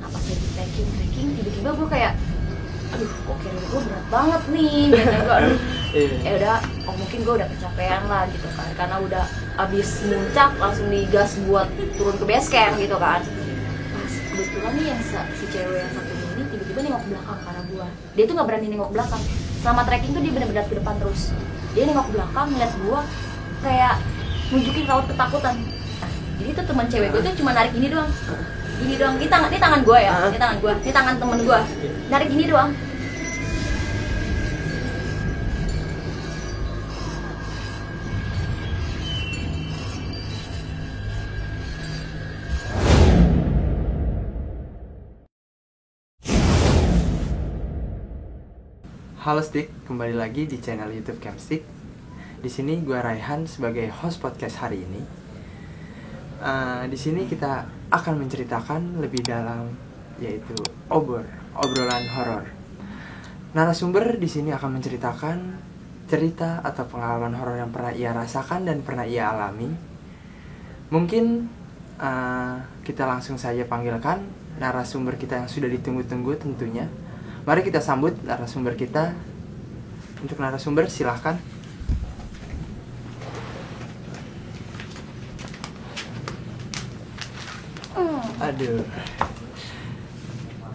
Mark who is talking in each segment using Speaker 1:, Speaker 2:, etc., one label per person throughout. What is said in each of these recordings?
Speaker 1: Nah pas lagi trekking tiba-tiba gue kayak aduh kok kira gue berat banget nih gitu gue aduh ya udah mungkin gue udah kecapean lah gitu kan karena udah abis muncak langsung digas buat turun ke base camp gitu kan. Pas kebetulan nih yang si cewek yang satu ini tiba-tiba nengok ke belakang karena gue dia tuh nggak berani nengok ke belakang selama trekking tuh dia benar-benar ke depan terus. Dia nengok ke belakang ngeliat gue kayak nunjukin raut ketakutan. Jadi tuh teman cewek gue tuh cuma narik ini doang ini tangan gue ya ini tangan temen gue narik gini doang.
Speaker 2: Halo Stick, kembali lagi di channel YouTube Camstick. Di sini gue Raihan sebagai host podcast hari ini. Di sini kita akan menceritakan lebih dalam, yaitu obrolan horor. Narasumber di sini akan menceritakan cerita atau pengalaman horor yang pernah ia rasakan dan pernah ia alami. Mungkin kita langsung saja panggilkan narasumber kita yang sudah ditunggu-tunggu tentunya. Mari kita sambut narasumber kita. Untuk narasumber silahkan. Aduh,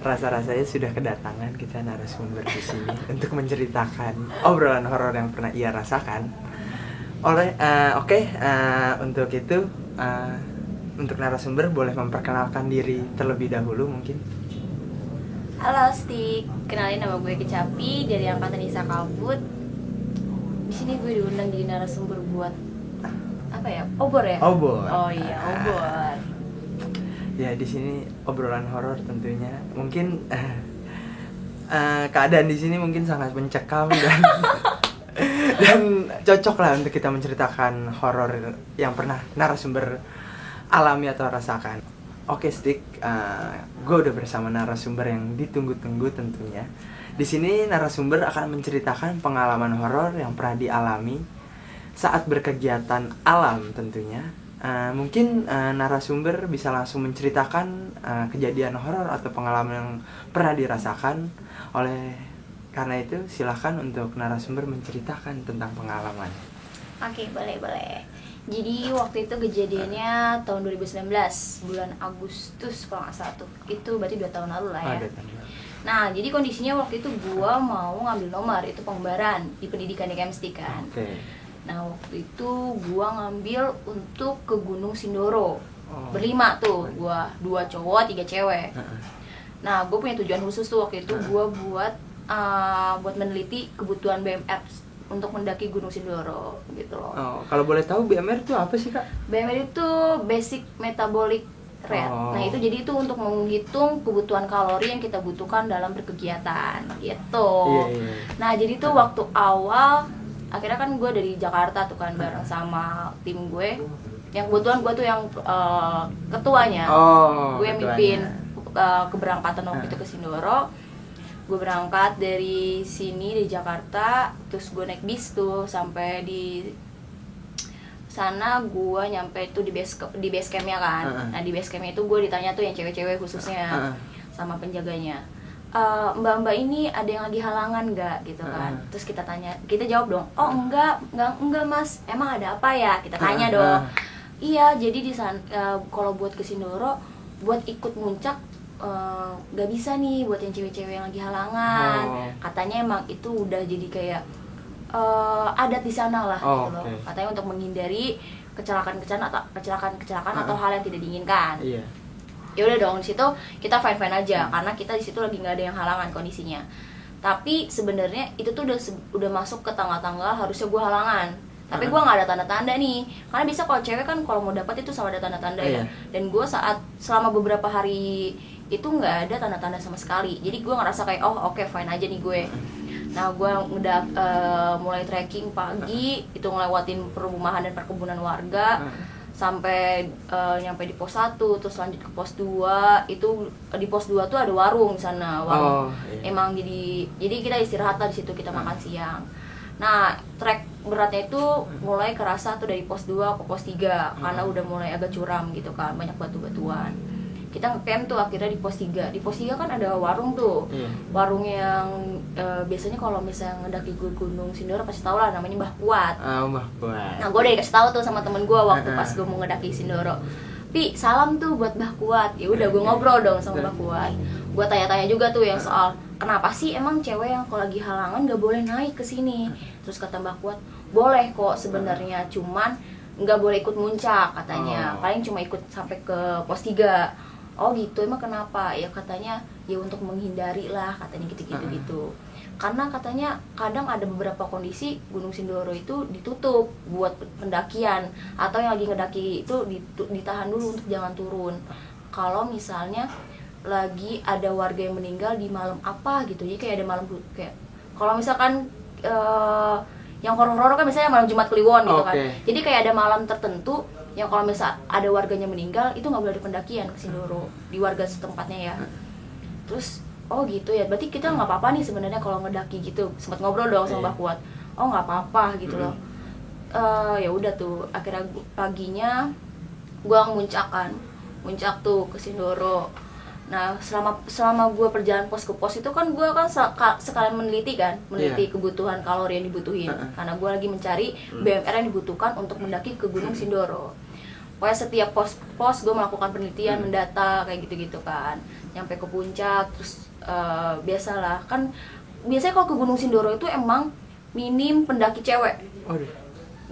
Speaker 2: rasa-rasanya sudah kedatangan kita narasumber di sini untuk menceritakan obrolan horor yang pernah ia rasakan. Untuk itu untuk narasumber boleh memperkenalkan diri terlebih dahulu mungkin.
Speaker 1: Halo Stick, kenalin nama gue Kecapi dari angkatan Isa Kalbut. Di sini gue diundang jadi narasumber buat apa ya? Obor ya?
Speaker 2: Obor.
Speaker 1: Oh iya, obor.
Speaker 2: Ya di sini obrolan horor tentunya. Mungkin keadaan di sini mungkin sangat mencekam dan cocok lah untuk kita menceritakan horor yang pernah narasumber alami atau rasakan. Oke Stick, gue udah bersama narasumber yang ditunggu-tunggu tentunya. Di sini narasumber akan menceritakan pengalaman horor yang pernah dialami saat berkegiatan alam tentunya. Mungkin narasumber bisa langsung menceritakan kejadian horor atau pengalaman yang pernah dirasakan. Karena itu silahkan untuk narasumber menceritakan tentang pengalaman.
Speaker 1: Oke, boleh. Jadi waktu itu kejadiannya tahun 2019 bulan Agustus kalau nggak salah tuh. Itu berarti 2 tahun lalu lah ya. Nah jadi kondisinya waktu itu gua mau ngambil nomor itu pengembaraan di pendidikan di Camstick kan. Nah waktu itu gua ngambil untuk ke Gunung Sindoro. Berlima tuh, gua 2 cowok 3 cewek. Nah gua punya tujuan khusus tuh waktu itu gua buat meneliti kebutuhan BMR untuk mendaki Gunung Sindoro gitu loh.
Speaker 2: Kalau boleh tahu BMR itu apa sih Kak?
Speaker 1: BMR itu Basic Metabolic Rate. Nah itu jadi itu untuk menghitung kebutuhan kalori yang kita butuhkan dalam berkegiatan gitu.
Speaker 2: Iya.
Speaker 1: Nah jadi tuh waktu awal akhirnya kan gue dari Jakarta tuh kan bareng sama tim gue. Yang kebetulan gue tuh yang ketuanya. Gue yang mimpin keberangkatan waktu itu ke Sindoro. Gue berangkat dari sini di Jakarta, terus gue naik bis tuh sampai di sana. Gue nyampe tuh di base campnya kan. Nah di base campnya itu gue ditanya tuh yang cewek-cewek khususnya sama penjaganya, mbak ini ada yang lagi halangan nggak gitu kan. Terus kita jawab dong, oh enggak mas, emang ada apa ya, kita tanya dong. Iya jadi di sana kalau buat ke Sindoro buat ikut muncak gak bisa nih buat yang cewek-cewek yang lagi halangan. Katanya emang itu udah jadi kayak adat di sana lah gitu loh. Katanya untuk menghindari kecelakaan atau hal yang tidak diinginkan. Ya udah dong, di situ kita fine aja karena kita di situ lagi nggak ada yang halangan kondisinya. Tapi sebenarnya itu tuh udah masuk ke tanggal-tanggal harusnya gue halangan. Tapi gue nggak ada tanda-tanda nih, karena bisa kalau cewek kan kalau mau dapat itu sama ada tanda-tanda ya. Dan gue selama beberapa hari itu nggak ada tanda-tanda sama sekali. Jadi gue ngerasa kayak oke, fine aja nih gue. Nah gue udah mulai trekking pagi, itu ngelewatin perumahan dan perkebunan warga sampai nyampe di pos 1, terus lanjut ke pos 2. Itu di pos 2 tuh ada warung di sana, warung. Emang jadi kita istirahat lah di situ, kita makan siang. Nah trek beratnya itu mulai kerasa tuh dari pos 2 ke pos 3 karena udah mulai agak curam gitu kan, banyak batu-batuan. kita ngecamp tuh akhirnya di pos 3. Di pos 3 kan ada warung tuh. Warung yang biasanya kalau misalnya ngedaki Gunung Sindoro pasti tau lah, namanya Mbah Kuat.
Speaker 2: Mbah Kuat.
Speaker 1: Nah gue udah dikasih tahu tuh sama temen gue waktu pas gue mau ngedaki Sindoro, Pi salam tuh buat Mbah Kuat. Ya udah gue ngobrol dong sama Mbah Kuat. Gue tanya-tanya juga tuh yang soal kenapa sih emang cewek yang kalau lagi halangan gak boleh naik ke sini. Terus kata Mbah Kuat, boleh kok sebenarnya, cuman nggak boleh ikut muncak katanya. Paling cuma ikut sampai ke pos 3. Oh gitu, emang kenapa? Ya katanya ya untuk menghindari lah katanya gitu. Karena katanya kadang ada beberapa kondisi Gunung Sindoro itu ditutup buat pendakian, atau yang lagi ngedaki itu ditahan dulu untuk jangan turun. Kalau misalnya lagi ada warga yang meninggal di malam apa gitu, jadi kayak ada malam kayak kalau misalkan yang horor-horor kan misalnya malam Jumat Kliwon gitu kan. Jadi kayak ada malam tertentu yang kalau misal ada warganya meninggal itu nggak boleh ada pendakian ke Sindoro di warga setempatnya ya. Terus oh gitu ya, berarti kita nggak apa-apa nih sebenarnya kalau ngedaki gitu. Sempat ngobrol dong sama Mbak Kuat, oh nggak apa-apa gitu loh. Ya udah tuh akhirnya paginya gua muncak tuh ke Sindoro. Nah selama gue perjalanan pos ke pos itu kan gue kan sekalian meneliti kebutuhan kalori yang dibutuhin, karena gue lagi mencari BMR yang dibutuhkan untuk mendaki ke Gunung Sindoro. Pokoknya setiap pos gue melakukan penelitian, mendata kayak gitu kan, nyampe ke puncak. Terus biasalah kan, biasanya kalau ke Gunung Sindoro itu emang minim pendaki cewek,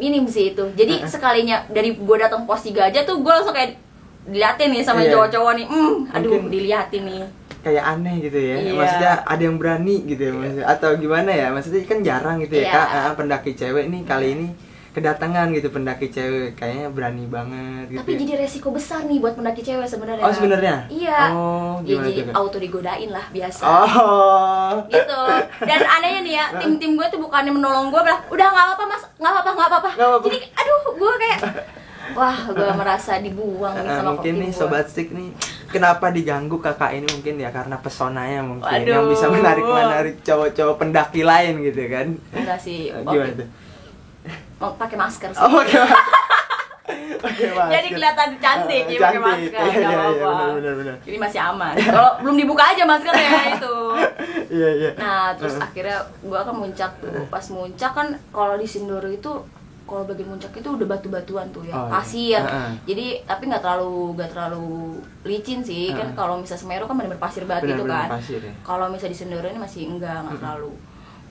Speaker 1: minim sih itu. Jadi sekalinya dari gue datang pos 3 aja tuh gue langsung kayak diliatin nih sama cowok-cowok nih, aduh mungkin diliatin nih,
Speaker 2: kayak aneh gitu ya. Maksudnya ada yang berani gitu ya, maksudnya, atau gimana ya, maksudnya kan jarang gitu ya Kak, pendaki cewek nih kali ini kedatangan gitu pendaki cewek, kayaknya berani banget gitu.
Speaker 1: Tapi jadi resiko besar nih buat pendaki cewek sebenarnya.
Speaker 2: Oh sebenarnya?
Speaker 1: Iya. Ya jadi auto digodain lah biasa. Gitu. Dan anehnya nih ya, tim gue tuh bukannya menolong gue, bilang udah nggak apa-apa mas, nggak apa-apa. Jadi aduh gue kayak wah, gue merasa dibuang nih sama
Speaker 2: mungkin nih Sobat Stik nih, kenapa diganggu kakak ini mungkin ya karena pesonanya mungkin.
Speaker 1: Aduh.
Speaker 2: Yang bisa menarik cowok-cowok pendaki lain gitu kan.
Speaker 1: Enggak sih,
Speaker 2: gimana tuh?
Speaker 1: Mau pakai masker sih. Jadi kelihatan cantik ya pakai masker.
Speaker 2: Iya, benar.
Speaker 1: Jadi masih aman. Kalau belum dibuka aja maskernya itu.
Speaker 2: Iya.
Speaker 1: Nah, terus akhirnya gue akan muncak tuh. Pas muncak kan kalau di Sindoro itu, kalau bagian muncak itu udah batu-batuan tuh ya, pasir. Jadi tapi nggak terlalu licin sih. Kan kalau misalnya Semeru kan benar-benar pasir batu itu kan.
Speaker 2: Ya.
Speaker 1: Kalau misalnya di Sindoro ini masih enggak terlalu.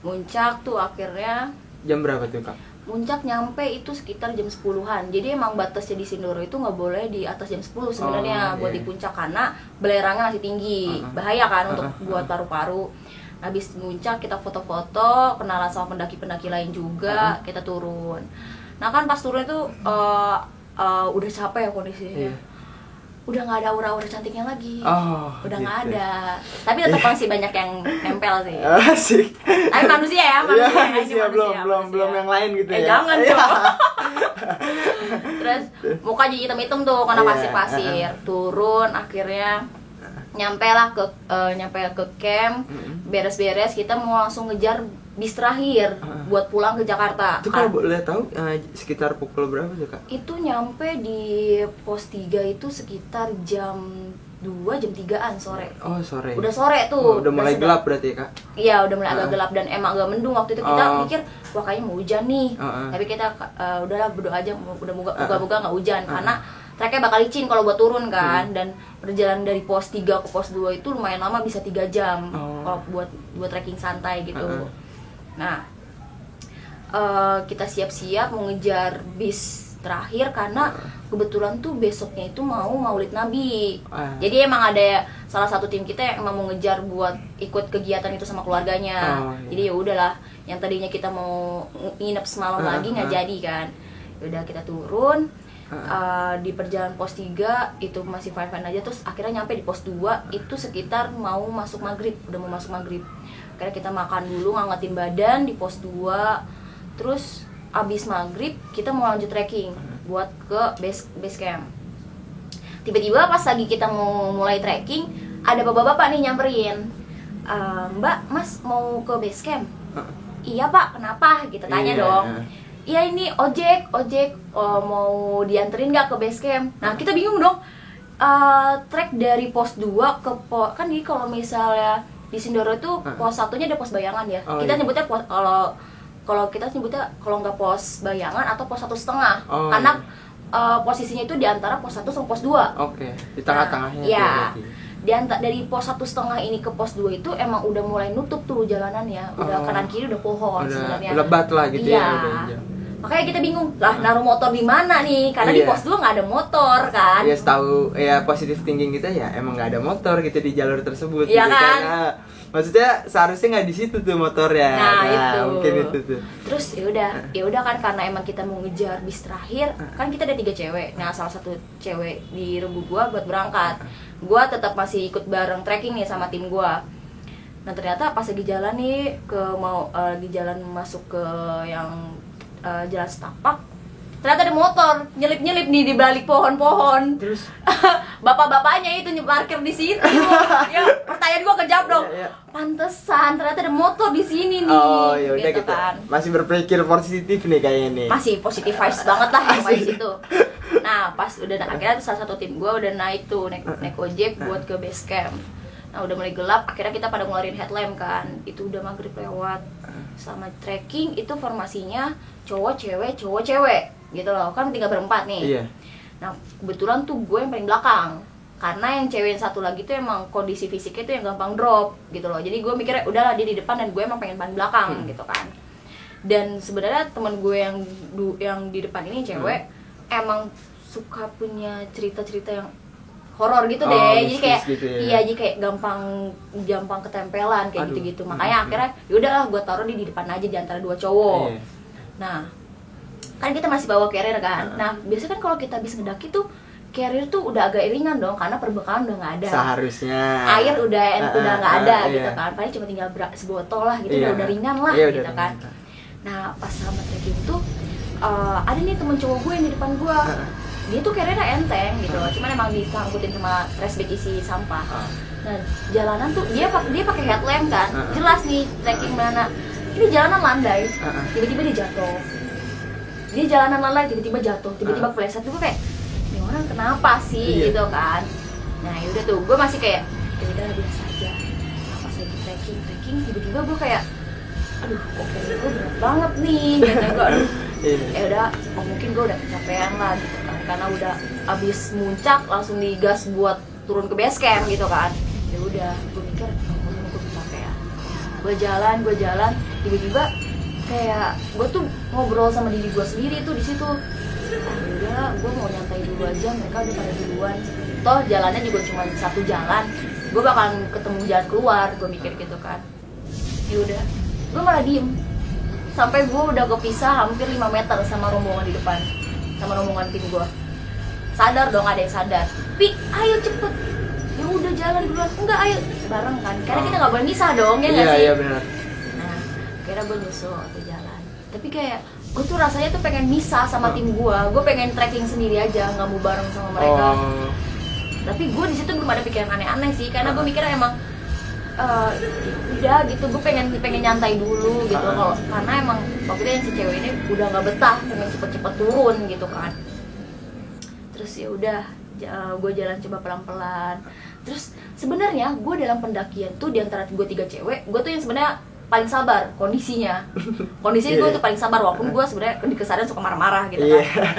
Speaker 1: Muncak tuh akhirnya
Speaker 2: jam berapa tuh Kak?
Speaker 1: Muncak nyampe itu sekitar jam 10-an. Jadi emang batasnya di Sindoro itu nggak boleh di atas jam 10 sebenarnya buat di puncak, karena belerangnya masih tinggi. Bahaya kan untuk buat paru-paru. Habis muncak kita foto-foto, kenalan sama pendaki-pendaki lain juga, kita turun. Nah kan pas turun itu udah capek ya kondisinya. Udah nggak ada aura-aura cantiknya lagi. Udah nggak ada. Tapi tetap masih banyak yang nempel sih.
Speaker 2: Asik.
Speaker 1: Tapi manusia.
Speaker 2: Belum yang lain gitu ya.
Speaker 1: Jangan dong. Terus muka jadi hitam-hitam tuh karena pasir-pasir. Turun akhirnya nyampe ke camp, beres-beres, kita mau langsung ngejar bis terakhir buat pulang ke Jakarta.
Speaker 2: Itu kalau boleh tahu sekitar pukul berapa tuh Kak?
Speaker 1: Itu nyampe di pos 3 itu sekitar jam 2, jam 3-an sore.
Speaker 2: Oh sore.
Speaker 1: Udah sore tuh.
Speaker 2: Udah mulai gelap berarti ya Kak?
Speaker 1: Iya udah mulai agak gelap dan emang agak mendung. Waktu itu kita mikir wah kayaknya mau hujan nih. Tapi kita udahlah berdoa aja, udah moga-moga nggak hujan karena treknya bakal licin kalau buat turun kan. Dan perjalanan dari pos 3 ke pos 2 itu lumayan lama, bisa 3 jam kalau buat trekking santai gitu. Nah kita siap-siap mau ngejar bis terakhir karena kebetulan tuh besoknya itu mau Maulid Nabi. Jadi emang ada salah satu tim kita yang emang mau ngejar buat ikut kegiatan itu sama keluarganya. Jadi ya udahlah, yang tadinya kita mau nginep semalam lagi nggak jadi kan. Udah kita turun. Di perjalanan pos 3 itu masih fine-fine aja. Terus akhirnya nyampe di pos 2 itu sekitar mau masuk maghrib. Udah mau masuk maghrib. Akhirnya kita makan dulu, ngangetin badan di pos 2. Terus abis maghrib kita mau lanjut trekking buat ke base camp. Tiba-tiba pas lagi kita mau mulai trekking, ada bapak-bapak nih nyamperin, Mbak, Mas mau ke base camp? Iya Pak, kenapa? Kita tanya dong. Iya ini ojek mau dianterin nggak ke base camp? Nah kita bingung dong, Trek dari pos 2 ke kan ini kalau misalnya di Sindoro itu pos satunya ada pos bayangan ya. Kita nyebutnya kalau kita nyebutnya kalau nggak pos bayangan atau pos 1,5. Karena posisinya itu di antara pos 1 sama pos 2.
Speaker 2: Oke, di tengah-tengahnya.
Speaker 1: Ya. Dari pos 1,5 ini ke pos 2 itu emang udah mulai nutup tuh jalanannya. Udah kanan kiri udah pohon sebenarnya.
Speaker 2: Lebat lah gitu ya.
Speaker 1: Makanya kita bingung lah naruh motor di mana nih, karena di pos 2 nggak ada motor kan.
Speaker 2: Ya setahu ya positif thinking kita ya emang nggak ada motor gitu di jalur tersebut.
Speaker 1: Iya
Speaker 2: gitu,
Speaker 1: kan?
Speaker 2: Maksudnya seharusnya nggak di situ tuh motornya.
Speaker 1: Nah itu.
Speaker 2: Mungkin itu tuh.
Speaker 1: Terus ya udah kan karena emang kita mau ngejar bis terakhir, kan kita ada 3 cewek. Nah salah satu cewek di regu gua buat berangkat. Gua tetap masih ikut bareng trekking nih sama tim gua. Nah ternyata pas lagi jalan nih lagi jalan masuk ke yang jalan setapak, ternyata ada motor nyelip-nyelip nih di balik pohon-pohon.
Speaker 2: Terus
Speaker 1: bapak-bapaknya itu parkir di situ. Ya, pertanyaan gua kejawab dong. Pantesan ternyata ada motor di sini nih.
Speaker 2: Oh, ya udah gitu.
Speaker 1: Kan.
Speaker 2: Masih berpikir positif nih kayaknya nih.
Speaker 1: Masih positif vibes banget lah yang di situ. Nah, pas udah akhirnya salah satu tim gua udah naik ojek buat ke base camp. Nah, udah mulai gelap, akhirnya kita pada ngeluarin headlamp kan. Itu udah maghrib lewat. Sama trekking itu formasinya cowok cewek gitu loh, kan tinggal berempat nih.
Speaker 2: Iya.
Speaker 1: Nah kebetulan tuh gue yang paling belakang, karena yang cewek yang satu lagi tuh emang kondisi fisiknya tuh yang gampang drop gitu loh. Jadi gue mikirnya udahlah dia di depan dan gue emang pengen paling belakang gitu kan. Dan sebenarnya teman gue yang di depan ini cewek emang suka punya cerita-cerita yang horor gitu deh. Jadi kayak
Speaker 2: gitu ya.
Speaker 1: iya, jadi kayak gampang ketempelan kayak gitu-gitu. Makanya akhirnya yaudahlah gue taruh di depan aja di antara 2 cowok. Nah, kan kita masih bawa carrier kan. Nah, biasanya kan kalau kita habis ngedaki tuh carrier tuh udah agak ringan dong karena perbekalan udah nggak ada.
Speaker 2: Seharusnya.
Speaker 1: Air udah nggak ada gitu kan. Paling cuma tinggal sebotol lah gitu, udah ringan lah gitu kan. Nah, pas sama trekking tuh ada nih temen cowok gue yang di depan gue. Dia tuh carriernya enteng gitu, cuman emang disangkutin sama trash bag isi sampah. Nah, jalanan tuh dia pakai headlamp kan. Jelas nih trekking mana. Ini jalanan landai, tiba-tiba dia jatuh. Dia jalanan landai, tiba-tiba jatuh, tiba-tiba kepleset. Gue kayak, ini orang kenapa sih gitu kan. Nah yaudah tuh, gue masih kayak, ya udah biasa aja. Nah, pas lagi trekking, tiba-tiba gue kayak, aduh kok kayak gue berat banget nih. Gitu gue, aduh, ya udah, mungkin gue udah kecapean lah gitu kan. Karena udah abis muncak langsung digas buat turun ke base camp gitu kan. Ya udah, gue mikir, gue kecapean. Gue jalan, tiba-tiba kayak gue tuh ngobrol sama diri gue sendiri tuh di situ. Udah, gue mau nyantai dulu aja, mereka udah pada duluan. Toh jalannya juga cuma satu jalan, gue bakalan ketemu jalan keluar, gue mikir gitu kan. Ya udah, gue malah diem sampai gue udah kepisah hampir 5 meter sama rombongan di depan, sama rombongan tim gue. Sadar dong, ada yang sadar. Pi, ayo cepet. Ya udah jalan duluan. Enggak, ayo bareng kan. Karena kita nggak boleh misah dong, ya nggak sih?
Speaker 2: Iya benar.
Speaker 1: Nah, akhirnya gue nyusul ke jalan. Tapi kayak gue tuh rasanya tuh pengen misah sama tim gue pengen trekking sendiri aja, nggak mau bareng sama mereka. Tapi gue di situ belum ada pikiran aneh-aneh sih, karena gue mikirnya emang udah gitu, gue pengen nyantai dulu gitu. Kalau karena emang waktu itu yang si cewek ini udah nggak betah, pengen cepet-cepet turun gitu kan. Terus ya udah, gue jalan coba pelan-pelan. Terus sebenarnya gue dalam pendakian tuh di antara gue 3 cewek, gue tuh yang sebenarnya paling sabar kondisinya gue tuh paling sabar, walaupun gue sebenarnya di kesadaran suka marah-marah gitu kan.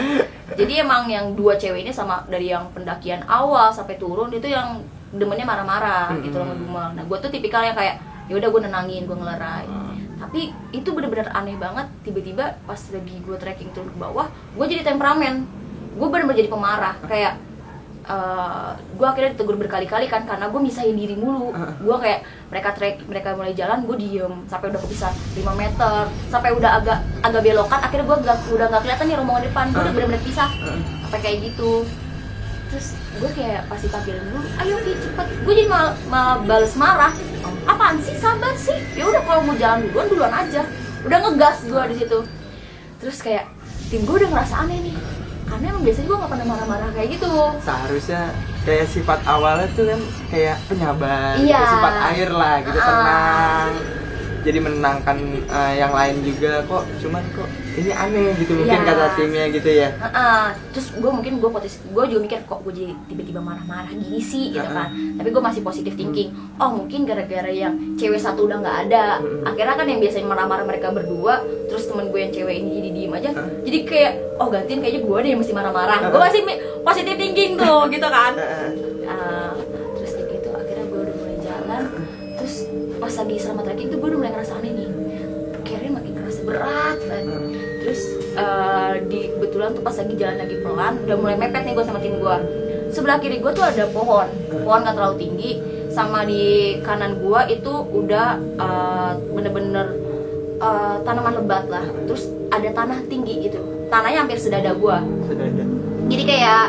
Speaker 1: Jadi emang yang 2 cewek ini sama dari yang pendakian awal sampai turun itu yang demennya marah-marah gitu loh, ngedumel. Nah gue tuh tipikal yang kayak ya udah gue nenangin, gue ngelerai. Tapi itu bener-bener aneh banget, tiba-tiba pas lagi gue trekking turun ke bawah, gue jadi temperamen, gue bener-bener jadi pemarah. Kayak gue akhirnya ditegur berkali-kali kan, karena gue misahin diri mulu. Gue kayak mereka mulai jalan, gue diem sampai udah kepisah 5 meter, sampai udah agak belokan, akhirnya gue udah nggak kelihatan nih rombongan depan, gue udah bener-bener pisah sampai kayak gitu. Terus gue kayak pasti tampilin dulu, ayo Ki cepet. Gue jadi malah bales marah, apaan sih, sabar sih, ya udah kalau mau jalan duluan aja. Udah ngegas gue di situ. Terus kayak tim gue udah ngerasa aneh nih, karena emang biasanya gue gak pernah marah-marah kayak gitu.
Speaker 2: Seharusnya kayak sifat awalnya tuh kan kayak penyabar,
Speaker 1: iya,
Speaker 2: kayak sifat air lah gitu, tenang. jadi menenangkan yang lain juga, kok cuman kok ini aneh gitu mungkin kata timnya gitu ya.
Speaker 1: Terus gue juga mikir kok gue jadi tiba-tiba marah-marah gini sih gitu kan, tapi gue masih positive thinking. Oh mungkin gara-gara yang cewek satu udah nggak ada, akhirnya kan yang biasanya marah-marah mereka berdua, terus temen gue yang cewek ini jadi diem aja, jadi kayak oh gantiin kayaknya gue deh yang mesti marah-marah. Gue masih positive thinking tuh gitu kan. Terus gitu akhirnya gue udah mulai jalan, terus pas lagi selama trekking tuh gue udah mulai ngerasa aneh nih, carry makin kerasa berat kan. Terus kebetulan tuh pas lagi jalan lagi pelan, udah mulai mepet nih gue sama tim gue. Sebelah kiri gue tuh ada pohon nggak terlalu tinggi, sama di kanan gue itu udah bener-bener tanaman lebat lah. Terus ada tanah tinggi gitu, tanahnya hampir sedada gue. Jadi kayak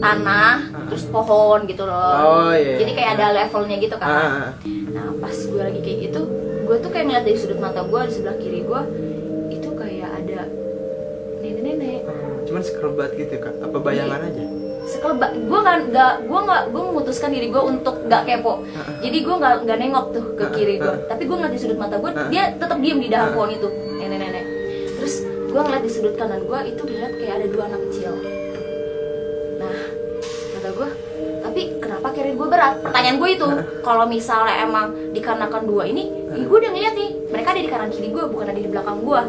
Speaker 1: tanah terus pohon gitu loh. Jadi kayak ada levelnya gitu kan. Nah pas gue lagi kayak gitu, gue tuh kayak ngeliat dari sudut mata gue di sebelah kiri gue itu kayak ada nenek-nenek.
Speaker 2: Cuman sekelebat gitu kan? Apa bayangan aja?
Speaker 1: Sekelebat. Gue memutuskan diri gue untuk nggak kepo. Jadi gue nggak nengok tuh ke kiri gue. Tapi gue ngeliat di sudut mata gue, dia tetap diem di dahan pohon itu, nenek-nenek. Terus gue ngeliat di sudut kanan gue itu ngeliat kayak ada 2 anak kecil. Nah kata gue, tapi kenapa carry gue berat? Pertanyaan gue itu, kalau misalnya emang dikarenakan 2 ini, gue udah ngeliat nih, mereka ada di kanan kiri gue, bukan ada di belakang gue.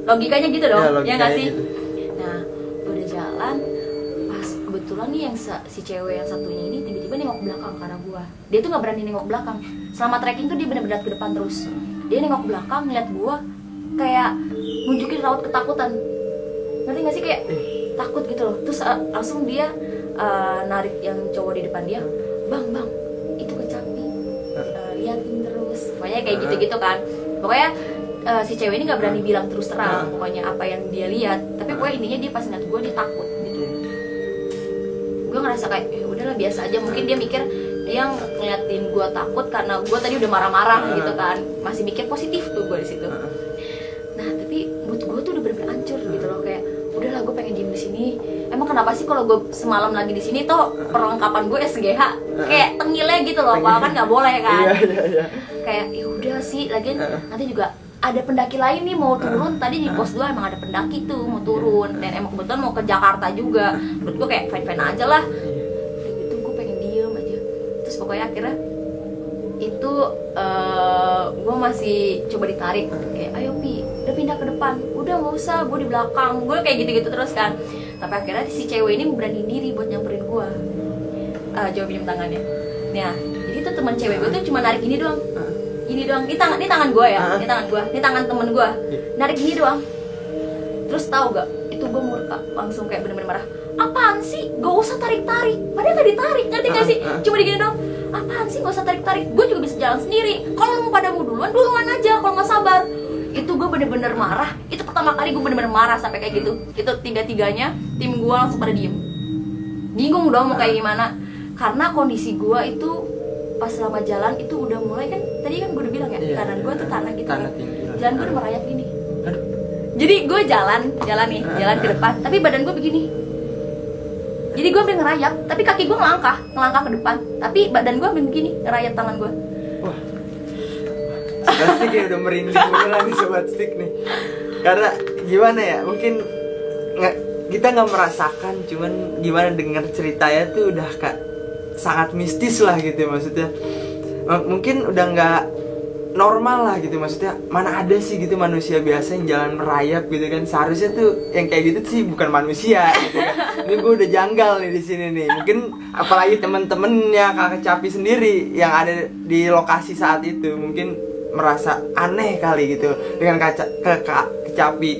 Speaker 1: Logikanya gitu dong, ya nggak sih? Gitu. Nah, gue udah jalan, pas kebetulan nih yang si cewek yang satunya ini tiba-tiba nengok belakang ke arah gue. Dia tuh nggak berani nengok belakang. Selama trekking tuh dia bener-bener ke depan terus. Dia nengok belakang, ngeliat gue, kayak nunjukin raut ketakutan. Ngerti nggak sih, kayak takut gitu loh. Terus langsung dia narik yang cowok di depan dia, bang itu kecapi, liatin terus, pokoknya kayak gitu-gitu kan. Pokoknya si cewek ini nggak berani bilang terus terang pokoknya apa yang dia lihat, tapi pokoknya intinya dia pas ngeliat gue dia takut gitu. Gue ngerasa kayak udahlah biasa aja, mungkin dia mikir dia ngeliatin gue takut karena gue tadi udah marah-marah gitu kan, masih mikir positif tuh gue di situ. Nah tapi mood gue tuh udah bener-bener hancur gitu loh, kayak udahlah gue pengen diem di sini. Emang kenapa sih kalau gue semalam lagi di sini tuh perlengkapan gue SGH kayak tengilnya gitu loh, kan nggak boleh kan. Kayak ya udah sih, lagian nanti juga ada pendaki lain nih mau turun. Tadi di pos 2 emang ada pendaki tuh mau turun, dan emang kebetulan mau ke Jakarta juga. Menurut gue kayak fine aja lah. Kayak gitu gue pengen diem aja. Terus pokoknya akhirnya itu gue masih coba ditarik kayak ayo Pi, udah pindah ke depan, udah nggak usah, gue di belakang. Gue kayak gitu-gitu terus kan. Tapi akhirnya si cewek ini berani diri buat nyamperin gue. Coba pinjam tangannya. Nah jadi tuh teman cewek gue tuh cuma narik ini doang. Ini doang, ini tangan gue ya, ini tangan gue, ini tangan temen gue, narik gini doang. Terus tahu gak, itu gue murka, langsung kayak bener-bener marah. Apaan sih, gak usah tarik-tarik, padahal gak ditarik, ngerti gak sih? Cuma digini doang, apaan sih gak usah tarik-tarik, gue juga bisa jalan sendiri. Kalau mau pada mau duluan aja, kalau gak sabar. Itu gue bener-bener marah, itu pertama kali gue bener-bener marah sampai kayak gitu. Itu tiga-tiganya, tim gue langsung pada diem. Bingung dong mau kayak gimana, karena kondisi gue itu pas selama jalan itu udah mulai kan, tadi kan gue udah bilang ya, kanan gue tuh tanah gitu kan, jalan gue udah merayap gini. Jadi gue jalan ke depan, tapi badan gue begini. Jadi gue ambil ngerayap, tapi kaki gue ngelangkah ke depan, tapi badan gue ambil begini, ngerayap tangan gue.
Speaker 2: Wah, Sobat Stick ya udah merinding beneran nih Sobat Stick nih. Karena gimana ya, mungkin kita nggak merasakan, cuman gimana dengar ceritanya tuh udah sangat mistis lah gitu maksudnya. Mungkin udah nggak normal lah gitu maksudnya. Mana ada sih gitu manusia biasa yang jalan merayap gitu kan. Seharusnya tuh yang kayak gitu sih bukan manusia gitu kan. Ini gue udah janggal nih di sini nih. Mungkin apalagi temen-temennya Kak Kecapi sendiri yang ada di lokasi saat itu mungkin merasa aneh kali gitu dengan Kecapi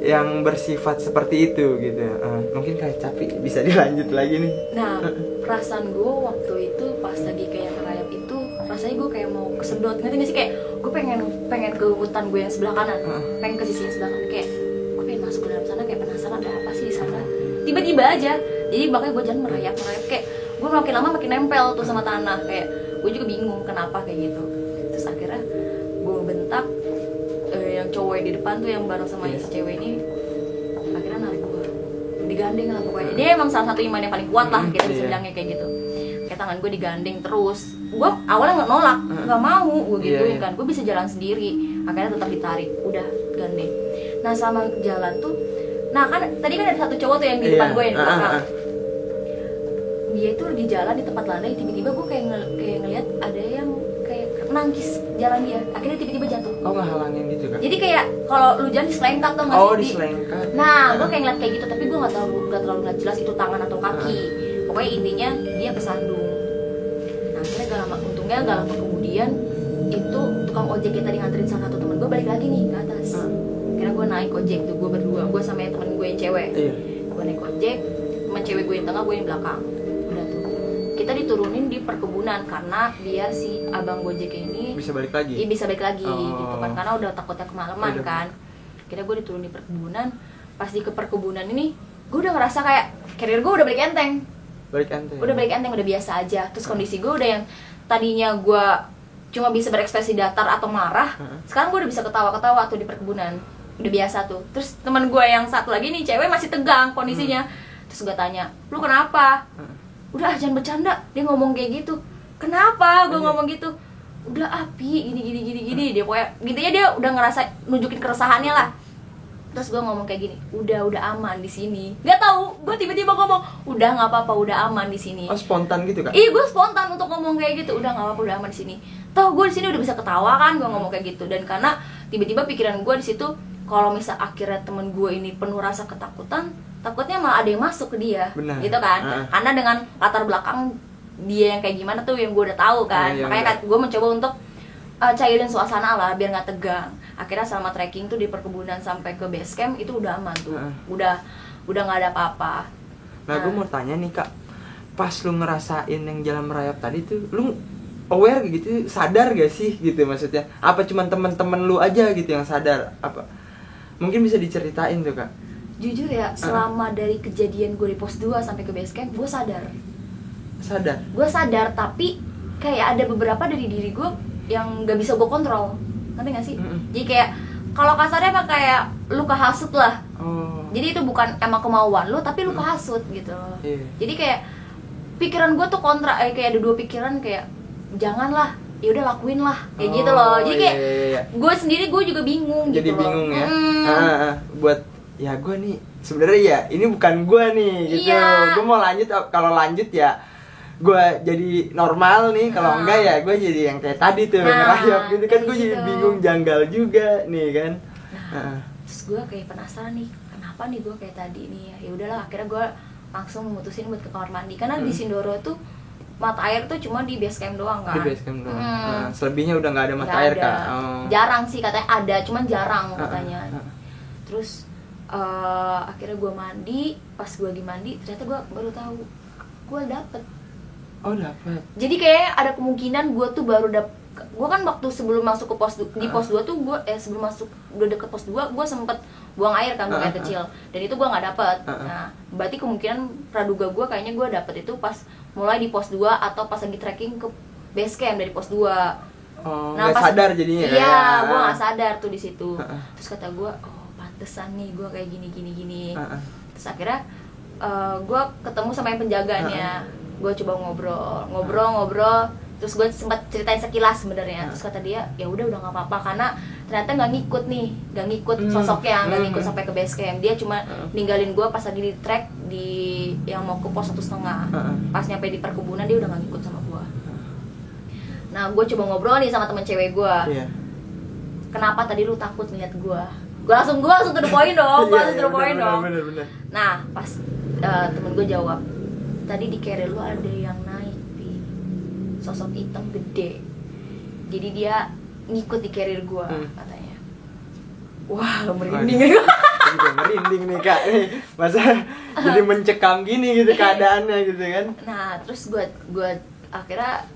Speaker 2: yang bersifat seperti itu gitu. Mungkin Kak Kecapi bisa dilanjut lagi nih.
Speaker 1: Nah, perasaan gue waktu itu pas lagi kayak ngerayap itu, rasanya gue kayak mau kesedot, ngerti gak sih, kayak gue pengen ke hutan gue yang sebelah kanan, pengen ke sisi yang sebelah kanan, kayak gue pengen masuk ke dalam sana, kayak penasaran ada apa sih di sana. Tiba-tiba aja, jadi makanya gue jalan merayap, kayak gue makin lama makin nempel tuh sama tanah, kayak gue juga bingung kenapa kayak gitu. Terus akhirnya gue bentak yang cowok di depan tuh yang bareng sama si cewek ini, akhirnya narik gue, digandeng lah pokoknya. Dia emang salah satu iman yang paling kuat lah, kita bisa bilangnya kayak gitu. Kayak tangan gue digandeng terus, gue awalnya nggak nolak, nggak mau gue gituin kan, gue bisa jalan sendiri, akhirnya tetap ditarik, udah gandeng. Nah selama jalan tuh, nah kan tadi kan ada satu cowok tuh yang di depan gue yang di belakang, dia itu lagi jalan di tempat landai, tiba-tiba gue kayak ngeliat ada yang kayak nangkis jalan dia, akhirnya tiba-tiba jatuh.
Speaker 2: Oh ngehalangin gitu kan?
Speaker 1: Jadi kayak kalau lu jalan diselengkat tuh nggak sih?
Speaker 2: Oh diselengkat.
Speaker 1: Nah gue kayak ngeliat kayak gitu, tapi gue nggak terlalu ngeliat jelas itu tangan atau kaki. Pokoknya intinya dia kesandung. Nah akhirnya untungnya gak lama kemudian itu tukang ojek yang tadi nganterin salah satu temen gue balik lagi nih ke atas. Akhirnya gue naik ojek tuh, gue berdua, gue sama temen gue yang cewek. Gue naik ojek, temen cewek gue yang tengah, gue yang belakang. Udah tuh kita diturunin di perkebunan karena biar si abang gojek ini
Speaker 2: bisa balik lagi.
Speaker 1: Iya bisa balik lagi gitu kan, karena udah takutnya kemalaman kan. Kira gue diturunin di perkebunan. Pas di ke perkebunan ini gue udah ngerasa kayak karir gue udah balik enteng. Udah balik enteng, udah biasa aja. Terus kondisi gue udah yang tadinya gue cuma bisa berekspresi datar atau marah, sekarang gue udah bisa ketawa-ketawa tuh di perkebunan. Udah biasa tuh. Terus teman gue yang satu lagi nih cewek masih tegang kondisinya. Terus gue tanya, lu kenapa? Udah jangan bercanda. Dia ngomong kayak gitu. Kenapa gue ngomong gitu? Udah api gini. Dia pokoknya intinya dia udah ngerasa nunjukin keresahannya lah. Terus gue ngomong kayak gini, udah aman di sini. Gak tahu, gue tiba-tiba ngomong, udah nggak apa-apa, udah aman di sini.
Speaker 2: Oh spontan gitu kan?
Speaker 1: Iya gue spontan untuk ngomong kayak gitu, udah nggak apa-apa, udah aman di sini. Toh gue di sini udah bisa ketawa kan, gue ngomong kayak gitu. Dan karena tiba-tiba pikiran gue di situ, kalau misal akhirnya temen gue ini penuh rasa ketakutan, takutnya malah ada yang masuk ke dia.
Speaker 2: Benar.
Speaker 1: Gitu kan? Karena dengan latar belakang dia yang kayak gimana tuh yang gue udah tahu kan. Makanya kan gue mencoba untuk cairin suasana lah biar nggak tegang. Akhirnya selama trekking tuh di perkebunan sampai ke base camp itu udah aman tuh. Udah nggak ada apa-apa.
Speaker 2: Nah gue mau tanya nih kak, pas lu ngerasain yang jalan merayap tadi tuh, lu aware gitu, sadar gak sih gitu maksudnya? Apa cuman temen-temen lu aja gitu yang sadar? Apa? Mungkin bisa diceritain tuh kak.
Speaker 1: Jujur ya, selama dari kejadian gue di pos 2 sampai ke base camp, gue sadar. Gue sadar, tapi kayak ada beberapa dari diri gue yang gak bisa gue kontrol. Ngerti gak sih? Jadi kayak kalau kasarnya emang kayak lu kehasut lah. Jadi itu bukan emang kemauan lu, tapi lu kehasut gitu. Jadi kayak pikiran gue tuh kontra, kayak ada dua pikiran kayak janganlah, ya udah lakuin lah kayak gitu loh. Jadi kayak gue sendiri gue juga bingung gitu.
Speaker 2: Jadi bingung ya. Buat ya gue nih sebenarnya ya ini bukan gue nih gitu. Gue mau lanjut, kalau lanjut ya gue jadi normal nih, kalau enggak ya gue jadi yang kayak tadi tuh ngerayap gitu kan. Gue jadi bingung, janggal juga nih kan.
Speaker 1: Terus gue kayak penasaran nih, kenapa nih gue kayak tadi nih. Ya udahlah, akhirnya gue langsung memutusin buat ke kamar mandi karena di Sindoro tuh mata air tuh cuma di base camp doang kan.
Speaker 2: Di base camp doang. Selebihnya udah nggak ada mata air kan.
Speaker 1: Jarang sih katanya ada, cuman jarang katanya. Terus akhirnya gue mandi, pas gue lagi mandi ternyata gue baru tahu gue dapet.
Speaker 2: Oh dapet.
Speaker 1: Jadi kayak ada kemungkinan gue tuh baru gue kan waktu sebelum masuk ke pos di pos 2 tuh gue sebelum masuk udah deket pos 2 gue sempet buang air kan, buang air kecil, dan itu gue nggak dapet. Nah berarti kemungkinan praduga gue kayaknya gue dapet itu pas mulai di pos 2 atau pas lagi trekking ke base camp dari pos 2.
Speaker 2: Nah pas sadar jadinya.
Speaker 1: Iya, gue nggak sadar tuh di situ. Terus kata gue, oh pantesan nih gue kayak gini. Terus akhirnya gue ketemu sama yang penjaganya. Gue coba ngobrol, terus gue sempat ceritain sekilas sebenarnya. Terus kata dia, ya udah nggak apa-apa karena ternyata nggak ngikut sosoknya, nggak ngikut sampai ke base camp. Dia cuma ninggalin gue pas lagi di trek di yang mau ke pos 1,5. Pas nyampe di perkebunan dia udah nggak ngikut sama gue. Nah gue coba ngobrol nih sama teman cewek gue. Kenapa tadi lu takut ngeliat gue? Gue langsung to the point dong.
Speaker 2: Bener.
Speaker 1: Nah pas temen gue jawab, tadi di carrier lu ada yang naik, sosok hitam gede. Jadi dia ngikut di carrier gue katanya. Wah merinding.
Speaker 2: Juga merinding nih kak nih, masa jadi mencekam gini gitu keadaannya gitu kan.
Speaker 1: Nah terus gue akhirnya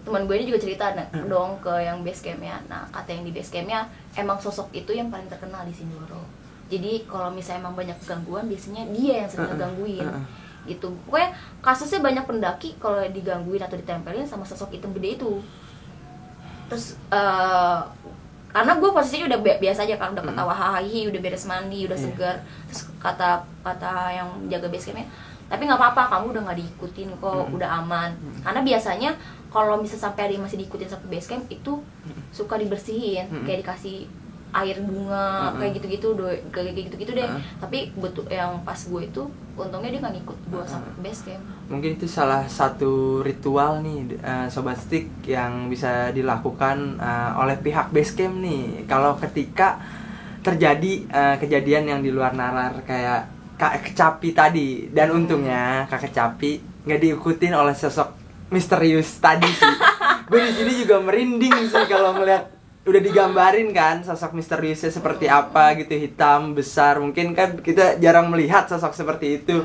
Speaker 1: teman gue ini juga cerita dong ke yang base campnya. Nah kata yang di base campnya emang sosok itu yang paling terkenal di Sindoro. Jadi kalau misalnya emang banyak gangguan biasanya dia yang sering ngegangguin gitu. Pokoknya kasusnya banyak pendaki kalau digangguin atau ditempelin sama sosok hitam gede itu. Terus karena gue posisinya udah biasa aja kan, udah ketawa hahaha, udah beres mandi, udah segar. Terus kata yang jaga base campnya, tapi nggak apa-apa, kamu udah nggak diikutin kok, udah aman. Karena biasanya kalau bisa sampai ada yang masih diikutin sampai base camp itu suka dibersihin, kayak dikasih air bunga kayak gitu-gitu deh. Tapi betul yang pas gue itu untungnya dia nggak ngikut gue sampai base camp.
Speaker 2: Mungkin itu salah satu ritual nih Sobat Stick yang bisa dilakukan oleh pihak base camp nih kalau ketika terjadi kejadian yang di luar nalar kayak Kak Kecapi tadi. Dan untungnya Kak Kecapi nggak diikutin oleh sosok misterius tadi sih. Gue di sini juga merinding sih kalau ngeliat udah digambarin kan sosok misteriusnya seperti apa gitu, hitam besar. Mungkin kan kita jarang melihat sosok seperti itu.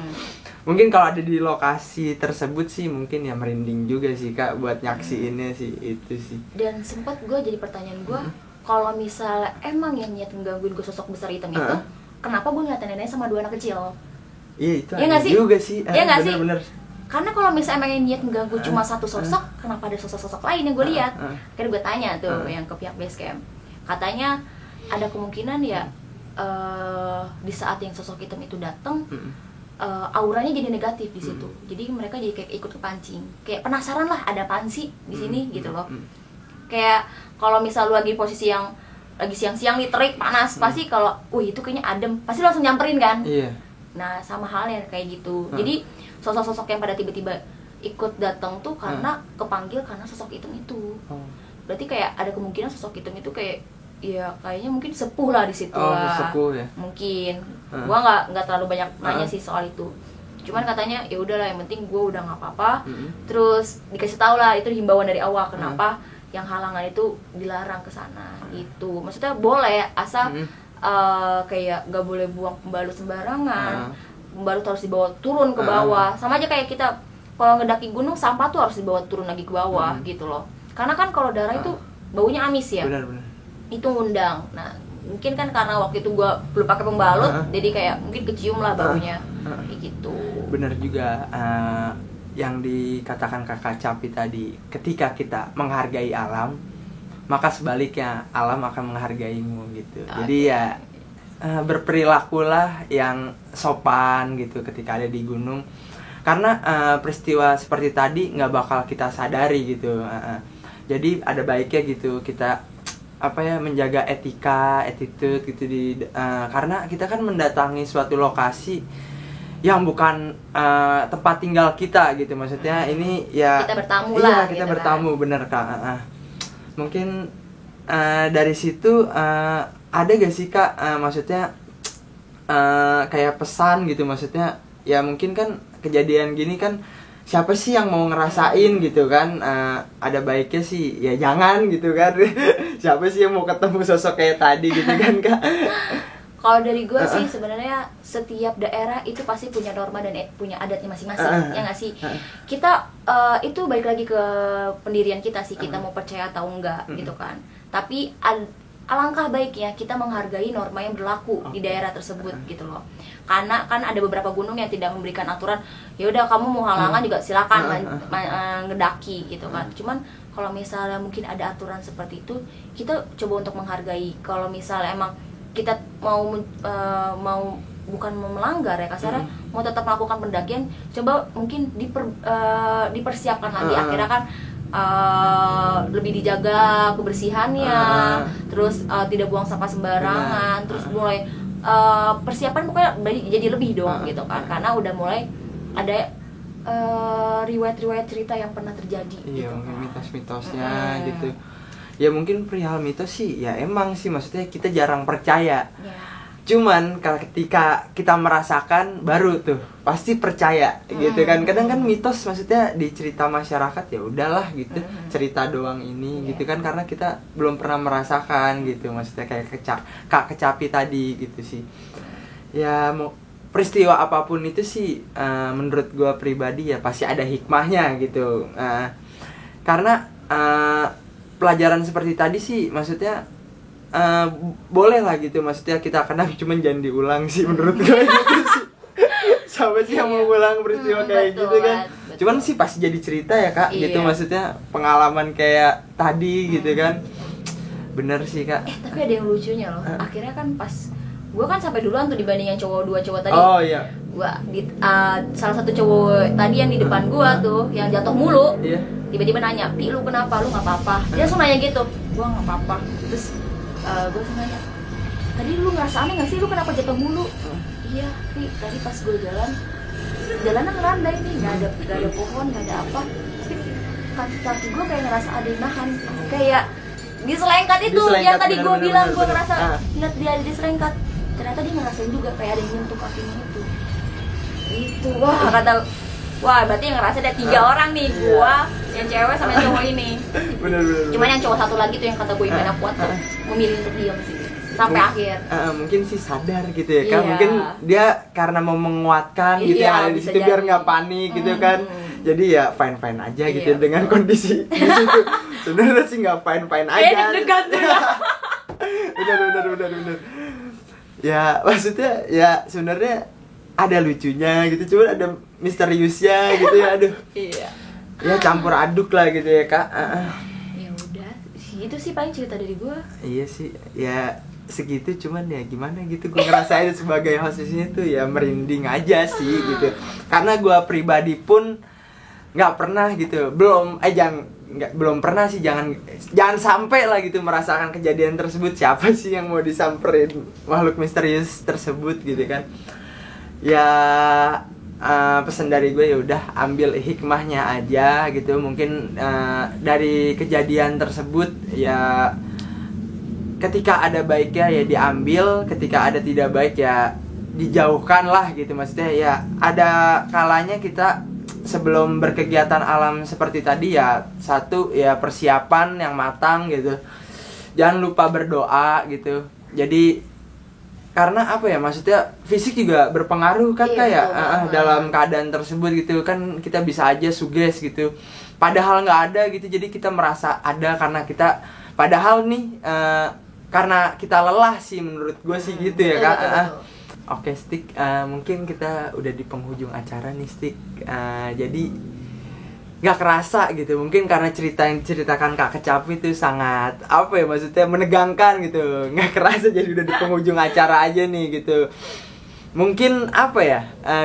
Speaker 2: Mungkin kalau ada di lokasi tersebut sih mungkin ya merinding juga sih Kak buat nyaksiinnya sih itu sih.
Speaker 1: Dan sempat gue jadi pertanyaan gue, kalau misalnya emang yang niat menggangguin gue sosok besar hitam itu, kenapa gue ngeliatin neneknya sama 2 anak kecil?
Speaker 2: Iya itu
Speaker 1: ya sih?
Speaker 2: juga sih.
Speaker 1: Iya nggak sih?
Speaker 2: Bener.
Speaker 1: Karena kalau misalnya emang yang niat mengganggu cuma satu sosok, kenapa ada sosok-sosok lain yang gue lihat? Akhirnya gue tanya tuh yang ke pihak base camp, katanya ada kemungkinan ya di saat yang sosok hitam itu datang, auranya jadi negatif di situ. Jadi mereka jadi kayak ikut kepancing, kayak penasaran lah ada apaan sih di sini gitu loh. Kayak kalau misal lu lagi posisi yang lagi siang-siang nih terik panas, pasti kalau itu kayaknya adem, pasti lu langsung nyamperin kan. Nah sama halnya kayak gitu. Jadi sosok-sosok yang pada tiba-tiba ikut datang tuh karena kepanggil karena sosok hitam itu. Berarti kayak ada kemungkinan sosok hitam itu kayak ya kayaknya mungkin sepuh lah di situ lah.
Speaker 2: Sepuh ya.
Speaker 1: Mungkin. Gua nggak terlalu banyak nanya sih soal itu. Cuman katanya ya udahlah yang penting gua udah nggak apa-apa. Terus dikasih tahu lah itu himbauan dari awal kenapa yang halangan itu dilarang ke sana gitu. Maksudnya boleh asal kayak nggak boleh buang pembalut sembarangan. Pembalut harus dibawa turun ke bawah. Sama aja kayak kita kalau ngedaki gunung, sampah tuh harus dibawa turun lagi ke bawah gitu loh. Karena kan kalau darah itu baunya amis ya.
Speaker 2: Benar.
Speaker 1: Itu ngundang. Nah mungkin kan karena waktu itu gua belum pakai pembalut, jadi kayak mungkin kecium lah baunya kayak gitu.
Speaker 2: Bener juga yang dikatakan Kakak Capi tadi, ketika kita menghargai alam, maka sebaliknya alam akan menghargaimu gitu. Jadi ya berperilakulah yang sopan gitu ketika ada di gunung, karena peristiwa seperti tadi nggak bakal kita sadari gitu. Jadi ada baiknya gitu kita menjaga etika, attitude gitu karena kita kan mendatangi suatu lokasi yang bukan tempat tinggal kita gitu. Maksudnya ini ya
Speaker 1: kita bertamu lah.
Speaker 2: Kita
Speaker 1: gitu
Speaker 2: bertamu kan. Bener Kak. Mungkin dari situ ada gak sih Kak maksudnya kayak pesan gitu, maksudnya ya mungkin kan kejadian gini kan siapa sih yang mau ngerasain gitu kan, ada baiknya sih ya jangan gitu kan. Siapa sih yang mau ketemu sosok kayak tadi gitu kan Kak.
Speaker 1: Kalau dari gue sih sebenarnya setiap daerah itu pasti punya norma dan punya adatnya masing-masing, ya nggak sih? Kita itu balik lagi ke pendirian kita sih, kita mau percaya atau enggak gitu kan. Tapi alangkah baiknya kita menghargai norma yang berlaku di daerah tersebut gitu loh. Karena kan ada beberapa gunung yang tidak memberikan aturan, ya udah kamu mau halangan juga silakan ngedaki gitu kan. Cuman kalau misalnya mungkin ada aturan seperti itu, kita coba untuk menghargai. Kalau misalnya emang kita mau bukan mau melanggar ya kasarnya, mau tetap melakukan pendakian, coba mungkin dipersiapkan lagi. Akhirnya kan lebih dijaga kebersihannya, terus tidak buang sampah sembarangan, terus mulai persiapan pokoknya jadi lebih dong gitu kan, karena udah mulai ada riwayat-riwayat cerita yang pernah terjadi.
Speaker 2: Iya,
Speaker 1: gitu
Speaker 2: mungkin
Speaker 1: kan.
Speaker 2: mitos-mitosnya gitu. Ya mungkin perihal mitos sih ya emang sih maksudnya kita jarang percaya. Cuman ketika kita merasakan baru tuh pasti percaya gitu kan. Kadang kan mitos maksudnya di cerita masyarakat ya udahlah gitu, cerita doang ini gitu kan, karena kita belum pernah merasakan gitu. Maksudnya kayak Kak Kecapi tadi gitu sih. Ya mau peristiwa apapun itu sih menurut gua pribadi ya pasti ada hikmahnya gitu. Karena pelajaran seperti tadi sih maksudnya boleh lah gitu, maksudnya kita kenang, cuman jangan diulang sih menurut gue gitu sih. Siapa sih yang mau ulang peristiwa kayak gitu kan, cuman sih pasti jadi cerita ya Kak gitu, maksudnya pengalaman kayak tadi gitu kan. Bener sih Kak.
Speaker 1: Tapi ada yang lucunya loh, akhirnya kan pas gue kan sampai duluan tuh dibanding yang dua cowok tadi.
Speaker 2: Oh iya.
Speaker 1: Gua salah satu cowok tadi yang di depan gua tuh yang jatuh mulu. tiba-tiba nanya, Pi lu kenapa, lu nggak apa-apa? Dia langsung nanya gitu, gua nggak apa-apa. Terus gua langsung nanya, tadi lu ngerasa aneh nggak sih, lu kenapa jatuh mulu? Iya Pi, tadi pas gue jalanan landai nih, nggak ada pohon, nggak ada apa, tapi kaki gue kayak ngerasa ada yang nahan, kayak diselengkat itu yang tadi gue bilang, gue ngerasa ngeliat dia diselengkat, ternyata dia ngerasain juga kayak ada yang nyentuh kakinya itu. Wah berarti yang ngerasa ada 3 orang nih, gue, yang cewek sama yang cowok ini.
Speaker 2: Bener.
Speaker 1: Cuman yang cowok satu lagi tuh yang kata gue yang kuat tuh memilih untuk diam sih sampai akhir.
Speaker 2: Mungkin sih sadar gitu ya kan, mungkin dia karena mau menguatkan gitu yang ada di situ biar nggak panik gitu kan. Jadi ya fine aja gitu dengan kondisi di situ. Sebenarnya sih nggak fine aja. Bener. Ya maksudnya ya sebenarnya ada lucunya gitu, cuman ada misteriusnya gitu ya, aduh. Iya. Ya campur aduk lah gitu ya kak.
Speaker 1: Ya udah, gitu sih paling cerita dari gue.
Speaker 2: Iya sih, ya segitu, cuman ya gimana gitu, gue ngerasain sebagai hostesnya tuh ya merinding aja sih gitu. Karena gue pribadi pun nggak pernah gitu, belum pernah sih, jangan sampai lah gitu merasakan kejadian tersebut. Siapa sih yang mau disamperin makhluk misterius tersebut gitu kan. Ya pesan dari gue ya udah ambil hikmahnya aja gitu. Mungkin dari kejadian tersebut ya ketika ada baiknya ya diambil, ketika ada tidak baik ya dijauhkan lah gitu. Maksudnya ya ada kalanya kita sebelum berkegiatan alam seperti tadi ya, satu ya persiapan yang matang gitu, jangan lupa berdoa gitu. Jadi karena apa ya, maksudnya fisik juga berpengaruh kan kayak dalam keadaan tersebut gitu kan, kita bisa aja suges gitu padahal nggak ada gitu. Jadi kita merasa ada karena kita padahal nih karena kita lelah sih, menurut gue sih gitu ya kak. Oke Stik, mungkin kita udah di penghujung acara nih Stik. Jadi nggak kerasa gitu, mungkin karena cerita yang diceritakan Kak Kecapi itu sangat apa ya, maksudnya menegangkan gitu. Nggak kerasa jadi udah di penghujung acara aja nih gitu. Mungkin apa ya,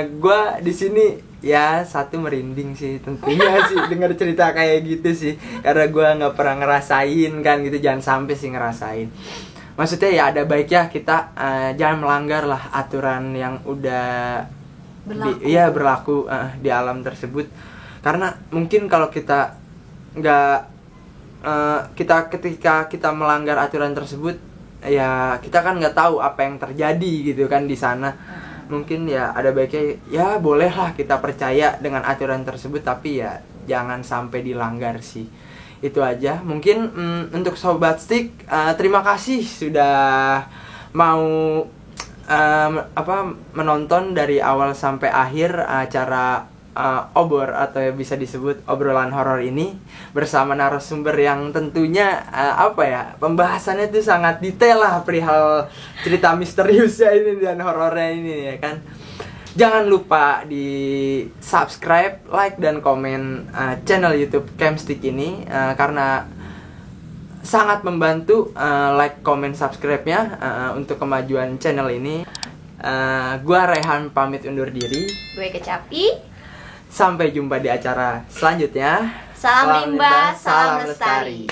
Speaker 2: gue di sini ya satu merinding sih tentunya sih dengar cerita kayak gitu sih, karena gue nggak pernah ngerasain kan gitu. Jangan sampai sih ngerasain. Maksudnya ya ada baiknya kita jangan melanggar lah aturan yang udah berlaku di alam tersebut. Karena mungkin kalau kita nggak ketika kita melanggar aturan tersebut ya kita kan nggak tahu apa yang terjadi gitu kan di sana. Mungkin ya ada baiknya ya bolehlah kita percaya dengan aturan tersebut, tapi ya jangan sampai dilanggar sih. Itu aja mungkin untuk Sobat Stik. Terima kasih sudah mau menonton dari awal sampai akhir acara obor atau bisa disebut obrolan horor ini bersama narasumber yang tentunya pembahasannya itu sangat detail lah perihal cerita misteriusnya ini dan horornya ini ya kan. Jangan lupa di subscribe, like dan komen channel YouTube Camstik ini karena sangat membantu like, komen, subscribe-nya untuk kemajuan channel ini. Gua Rehan pamit undur diri.
Speaker 1: Gue Kecapi.
Speaker 2: Sampai jumpa di acara selanjutnya.
Speaker 1: Salam rimba, salam lestari.